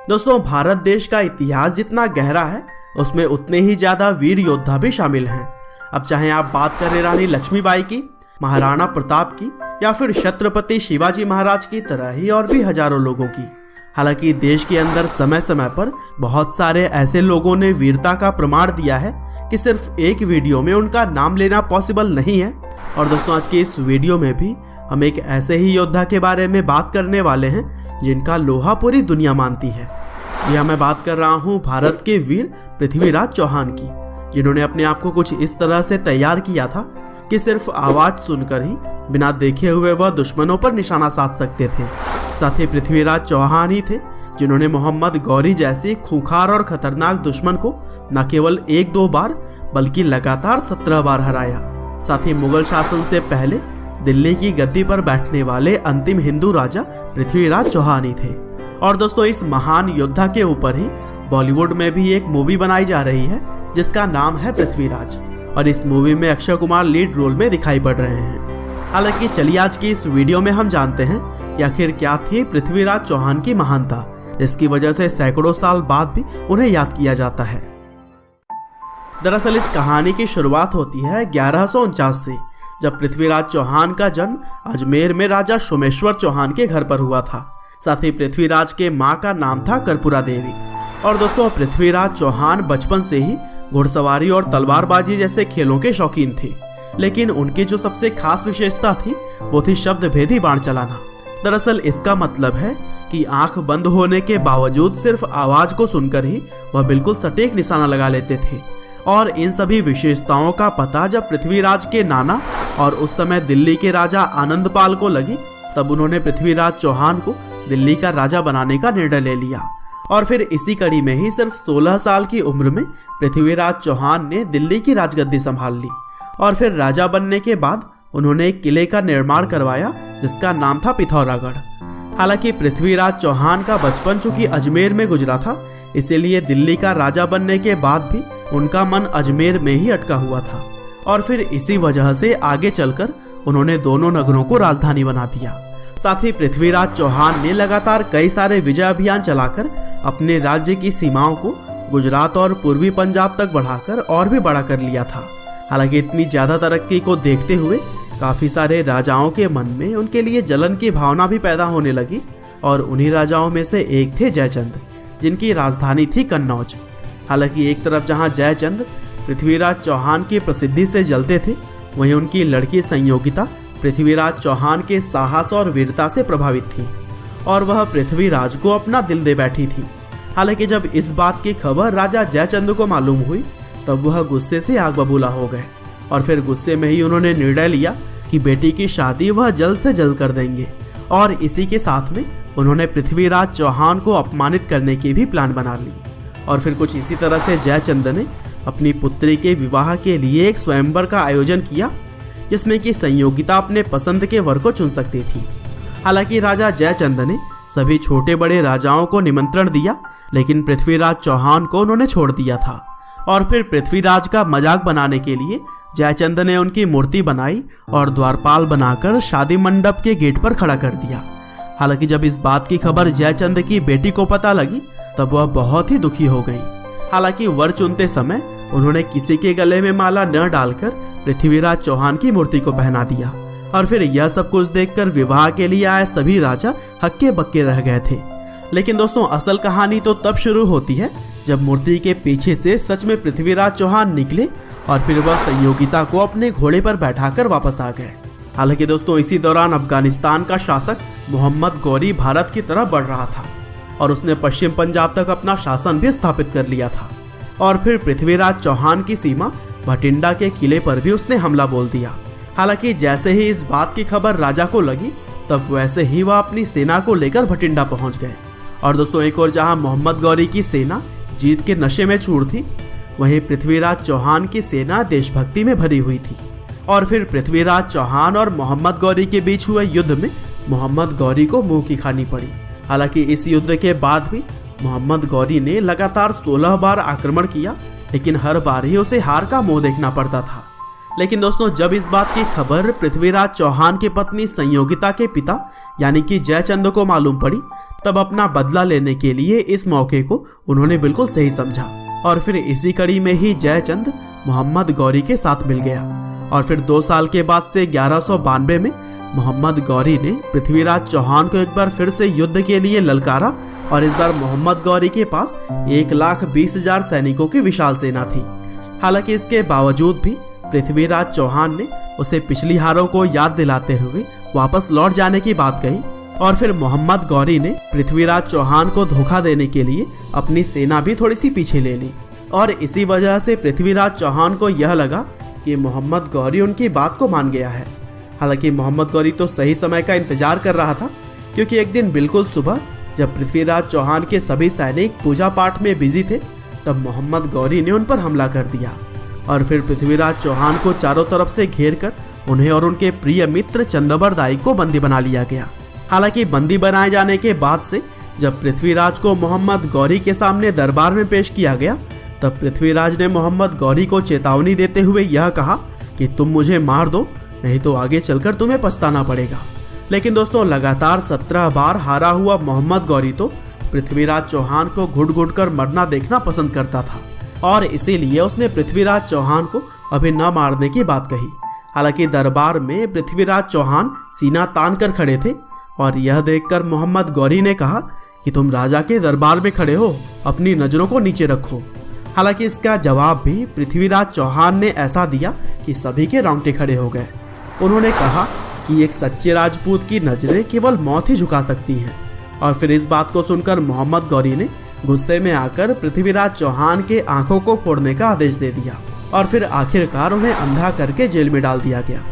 दोस्तों, भारत देश का इतिहास जितना गहरा है उसमें उतने ही ज्यादा वीर योद्धा भी शामिल हैं। अब चाहे आप बात करें रानी लक्ष्मीबाई की, महाराणा प्रताप की या फिर छत्रपति शिवाजी महाराज की तरह ही और भी हजारों लोगों की। हालांकि देश के अंदर समय समय पर बहुत सारे ऐसे लोगों ने वीरता का प्रमाण दिया है कि सिर्फ एक वीडियो में उनका नाम लेना पॉसिबल नहीं है। और दोस्तों, आज के इस वीडियो में भी हम एक ऐसे ही योद्धा के बारे में बात करने वाले हैं जिनका लोहा पूरी दुनिया मानती है। जी हाँ, मैं बात कर रहा हूँ भारत के वीर पृथ्वीराज चौहान की, जिन्होंने अपने आप को कुछ इस तरह से तैयार किया था कि सिर्फ आवाज सुनकर ही बिना देखे हुए वह दुश्मनों पर निशाना साध सकते थे। साथ ही पृथ्वीराज चौहान ही थे जिन्होंने मोहम्मद गौरी जैसे खूंखार और खतरनाक दुश्मन को न केवल 1-2 बार बल्कि लगातार 17 बार हराया। साथ ही मुगल शासन से पहले दिल्ली की गद्दी पर बैठने वाले अंतिम हिंदू राजा पृथ्वीराज चौहान ही थे। और दोस्तों, इस महान योद्धा के ऊपर ही बॉलीवुड में भी एक मूवी बनाई जा रही है जिसका नाम है पृथ्वीराज, और इस मूवी में अक्षय कुमार लीड रोल में दिखाई पड़ रहे हैं। हालांकि चलिए आज की इस वीडियो में हम जानते हैं कि आखिर क्या थी पृथ्वीराज चौहान की महानता, जिसकी वजह से सैकड़ों साल बाद भी उन्हें याद किया जाता है। दरअसल इस कहानी की शुरुआत होती है 1149 से, जब पृथ्वीराज चौहान का जन्म अजमेर में राजा सोमेश्वर चौहान के घर पर हुआ था। साथ ही पृथ्वीराज के मां का नाम था कर्पूरा देवी। और दोस्तों, पृथ्वीराज चौहान बचपन से ही घुड़सवारी और तलवारबाजी जैसे खेलों के शौकीन थे, लेकिन उनकी जो सबसे खास विशेषता थी वो थी शब्द भेदी बाण चलाना। दरअसल इसका मतलब है कि आंख बंद होने के बावजूद सिर्फ आवाज को सुनकर ही वह बिल्कुल सटीक निशाना लगा लेते थे। और इन सभी विशेषताओं का पता जब पृथ्वीराज के नाना और उस समय दिल्ली के राजा आनंदपाल को लगी, तब उन्होंने पृथ्वीराज चौहान को दिल्ली का राजा बनाने का निर्णय ले लिया। और फिर इसी कड़ी में ही सिर्फ 16 साल की उम्र में पृथ्वीराज चौहान ने दिल्ली की राजगद्दी संभाल ली। और फिर राजा बनने के बाद उन्होंने एक किले का निर्माण करवाया जिसका नाम था पिथौरागढ़। हालांकि पृथ्वीराज चौहान का बचपन चूंकि अजमेर में गुजरा था, इसीलिए दिल्ली का राजा बनने के बाद भी उनका मन अजमेर में ही अटका हुआ था। और फिर इसी वजह से आगे चलकर उन्होंने दोनों नगरों को राजधानी बना दिया। साथ ही पृथ्वीराज चौहान ने लगातार कई सारे विजय अभियान चलाकर अपने राज्य की सीमाओं को गुजरात और पूर्वी पंजाब तक बढ़ाकर और भी बड़ा कर लिया था। हालांकि इतनी ज्यादा तरक्की को देखते हुए काफी सारे राजाओं के मन में उनके लिए जलन की भावना भी पैदा होने लगी, और उन्हीं राजाओं में से एक थे जयचंद, जिनकी राजधानी थी कन्नौज। हालांकि एक तरफ जहां जयचंद पृथ्वीराज चौहान की प्रसिद्धि से जलते थे, वहीं उनकी लड़की संयोगिता पृथ्वीराज चौहान के साहस और वीरता से प्रभावित थी, और वह पृथ्वीराज को अपना दिल दे बैठी थी। हालांकि जब इस बात की खबर राजा जयचंद को मालूम हुई, तब वह गुस्से से आग बबूला हो गए, और फिर गुस्से में ही उन्होंने निर्णय लिया कि बेटी की शादी वह जल्द से जल्द कर देंगे। और इसी के साथ में उन्होंने पृथ्वीराज चौहान को अपमानित करने की भी प्लान बना ली। और फिर कुछ इसी तरह से जयचंद ने अपनी पुत्री के विवाह के लिए एक स्वयंवर का आयोजन किया, जिसमें कि संयोगिता अपने पसंद के वर को चुन सकती थी। हालांकि राजा जयचंद ने सभी छोटे बड़े राजाओं को निमंत्रण दिया, लेकिन पृथ्वीराज चौहान को उन्होंने छोड़ दिया था। और फिर पृथ्वीराज का मजाक बनाने के लिए जयचंद ने उनकी मूर्ति बनाई और द्वारपाल बनाकर शादी मंडप के गेट पर खड़ा कर दिया। हालांकि जब इस बात की खबर जयचंद की बेटी को पता लगी, तब वह बहुत ही दुखी हो गई। हालांकि वर चुनते समय उन्होंने किसी के गले में माला न डालकर पृथ्वीराज चौहान की मूर्ति को पहना दिया। और फिर यह सब कुछ देखकर विवाह के लिए आए सभी राजा हक्के बक्के रह गए थे। लेकिन दोस्तों, असल कहानी तो तब शुरू होती है जब मूर्ति के पीछे से सच में पृथ्वीराज चौहान निकले, और फिर वह संयोगिता को अपने घोड़े पर बैठाकर वापस आ गए। हालांकि दोस्तों, इसी दौरान अफगानिस्तान का शासक मोहम्मद गौरी भारत की तरफ बढ़ रहा था, और उसने पश्चिम पंजाब तक अपना शासन भी स्थापित कर लिया था। और फिर पृथ्वीराज चौहान की सीमा भटिंडा के किले पर भी उसने हमला बोल दिया। हालांकि जैसे ही इस बात की खबर राजा को लगी, तब वैसे ही वह अपनी सेना को लेकर भटिंडा पहुंच गए। और दोस्तों, एक और जहां मोहम्मद गौरी की सेना जीत के नशे में चूर थी, वहीं पृथ्वीराज चौहान की सेना देशभक्ति में भरी हुई थी। और फिर पृथ्वीराज चौहान और मोहम्मद गौरी के बीच हुए युद्ध में मोहम्मद गौरी को मुंह की खानी पड़ी। हालांकि इस युद्ध के बाद भी मोहम्मद गौरी ने लगातार 16 बार आक्रमण किया, लेकिन हर बार ही उसे हार का मुंह देखना पड़ता था। लेकिन दोस्तों जब इस बात की खबर पृथ्वीराज चौहान की पत्नी संयोगिता के पिता यानी कि जयचंद को मालूम पड़ी, तब अपना बदला लेने के लिए इस मौके को उन्होंने बिल्कुल सही समझा और फिर इसी कड़ी में ही जयचंद मोहम्मद गौरी के साथ मिल गया। और फिर 2 साल के बाद से 1192 में मोहम्मद गौरी ने पृथ्वीराज चौहान को एक बार फिर से युद्ध के लिए ललकारा और इस बार मोहम्मद गौरी के पास 1,20,000 सैनिकों की विशाल सेना थी। हालांकि इसके बावजूद भी पृथ्वीराज चौहान ने उसे पिछली हारों को याद दिलाते हुए वापस लौट जाने की बात कही और फिर मोहम्मद गौरी ने पृथ्वीराज चौहान को धोखा देने के लिए अपनी सेना भी थोड़ी सी पीछे ले ली। और इसी वजह से पृथ्वीराज चौहान को यह लगा कि मोहम्मद गौरी उनकी बात को मान गया है। हालांकि मोहम्मद गौरी तो सही समय का इंतजार कर रहा था, क्योंकि एक दिन बिल्कुल सुबह जब पृथ्वीराज चौहान के सभी सैनिक पूजा पाठ में बिजी थे, तब मोहम्मद गौरी ने उन पर हमला कर दिया और फिर पृथ्वीराज चौहान को चारों तरफ से घेर कर उन्हें और उनके प्रिय मित्र चंद्रबरदाई को बंदी बना लिया गया। हालांकि बंदी बनाए जाने के बाद से जब पृथ्वीराज को मोहम्मद गौरी के सामने दरबार में पेश किया गया, तब पृथ्वीराज ने मोहम्मद गौरी को चेतावनी देते हुए यह कहा कि तुम मुझे मार दो, नहीं तो आगे चलकर तुम्हें पछताना पड़ेगा। लेकिन दोस्तों लगातार 17 बार हारा हुआ मोहम्मद गौरी तो पृथ्वीराज चौहान को घुट घुट कर मरना देखना पसंद करता था और इसीलिए उसने पृथ्वीराज चौहान को अभी न मारने की बात कही। हालांकि दरबार में पृथ्वीराज चौहान सीना तान कर खड़े थे और यह देखकर मोहम्मद गौरी ने कहा कि तुम राजा के दरबार में खड़े हो, अपनी नजरों को नीचे रखो। हालांकि इसका जवाब भी पृथ्वीराज चौहान ने ऐसा दिया कि सभी के रोंगटे खड़े हो गए। उन्होंने कहा कि एक सच्चे राजपूत की नजरें केवल मौत ही झुका सकती हैं। और फिर इस बात को सुनकर मोहम्मद गौरी ने गुस्से में आकर पृथ्वीराज चौहान के आंखों को फोड़ने का आदेश दे दिया और फिर आखिरकार उन्हें अंधा करके जेल में डाल दिया गया।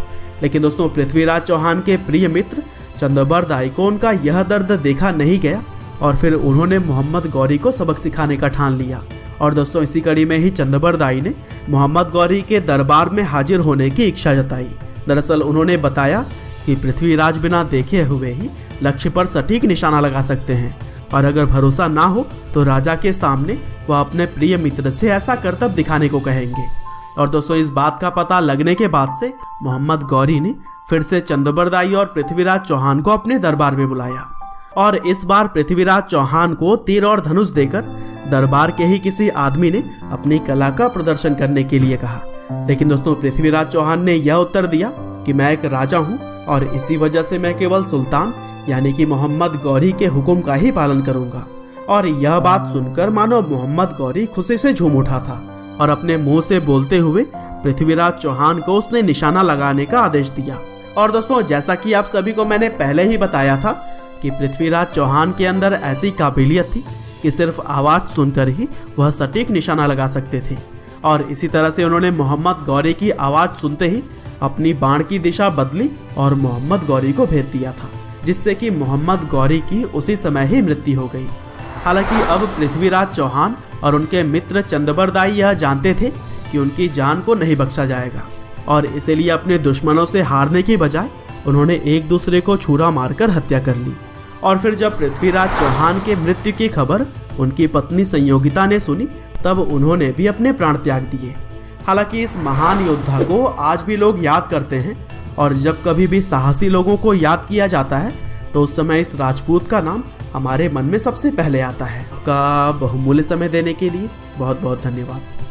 लेकिन दोस्तों पृथ्वीराज चौहान के प्रिय मित्र चंद्रबरदाई को उनका यह दर्द देखा नहीं गया और फिर उन्होंने मोहम्मद गौरी को सबक सिखाने का ठान लिया। और दोस्तों इसी कड़ी में ही चंद्रबरदाई ने मोहम्मद गौरी के दरबार में हाजिर होने की इच्छा जताई। दरअसल उन्होंने बताया कि पृथ्वीराज बिना देखे हुए ही लक्ष्य पर सटीक निशाना लगा सकते हैं और अगर भरोसा ना हो तो राजा के सामने वह अपने प्रिय मित्र से ऐसा करतब दिखाने को कहेंगे। और दोस्तों इस बात का पता लगने के बाद से मोहम्मद गौरी ने फिर से चंद्रबरदाई और पृथ्वीराज चौहान को अपने दरबार में बुलाया और इस बार पृथ्वीराज चौहान को तीर और धनुष देकर दरबार के ही किसी आदमी ने अपनी कला का प्रदर्शन करने के लिए कहा। लेकिन दोस्तों पृथ्वीराज चौहान ने यह उत्तर दिया कि मैं एक राजा हूँ और इसी वजह से मैं केवल सुल्तान यानी कि मोहम्मद गौरी के हुक्म का ही पालन करूंगा। और यह बात सुनकर मानो मोहम्मद गौरी खुशी से झूम उठा था और अपने मुंह से बोलते हुए पृथ्वीराज चौहान को उसने निशाना लगाने का आदेश दिया। और दोस्तों जैसा कि आप सभी को मैंने पहले ही बताया था कि पृथ्वीराज चौहान के अंदर ऐसी काबिलियत थी कि सिर्फ आवाज सुनकर ही वह सटीक निशाना लगा सकते थे। और इसी तरह से उन्होंने मोहम्मद गौरी की आवाज सुनते ही अपनी बाण की दिशा बदली और मोहम्मद गौरी को भेज दिया था, जिससे कि मोहम्मद गौरी की उसी समय ही मृत्यु हो गई। हालांकि अब पृथ्वीराज चौहान और उनके मित्र चंद्रबरदाई यह जानते थे कि उनकी जान को नहीं बख्शा जाएगा और इसीलिए अपने दुश्मनों से हारने की बजाय उन्होंने एक दूसरे को छुरा मारकर हत्या कर ली। और फिर जब पृथ्वीराज चौहान के मृत्यु की खबर उनकी पत्नी संयोगिता ने सुनी, तब उन्होंने भी अपने प्राण त्याग दिए। हालांकि इस महान योद्धा को आज भी लोग याद करते हैं और जब कभी भी साहसी लोगों को याद किया जाता है तो उस समय इस राजपूत का नाम हमारे मन में सबसे पहले आता है। आपका बहुमूल्य समय देने के लिए बहुत बहुत धन्यवाद।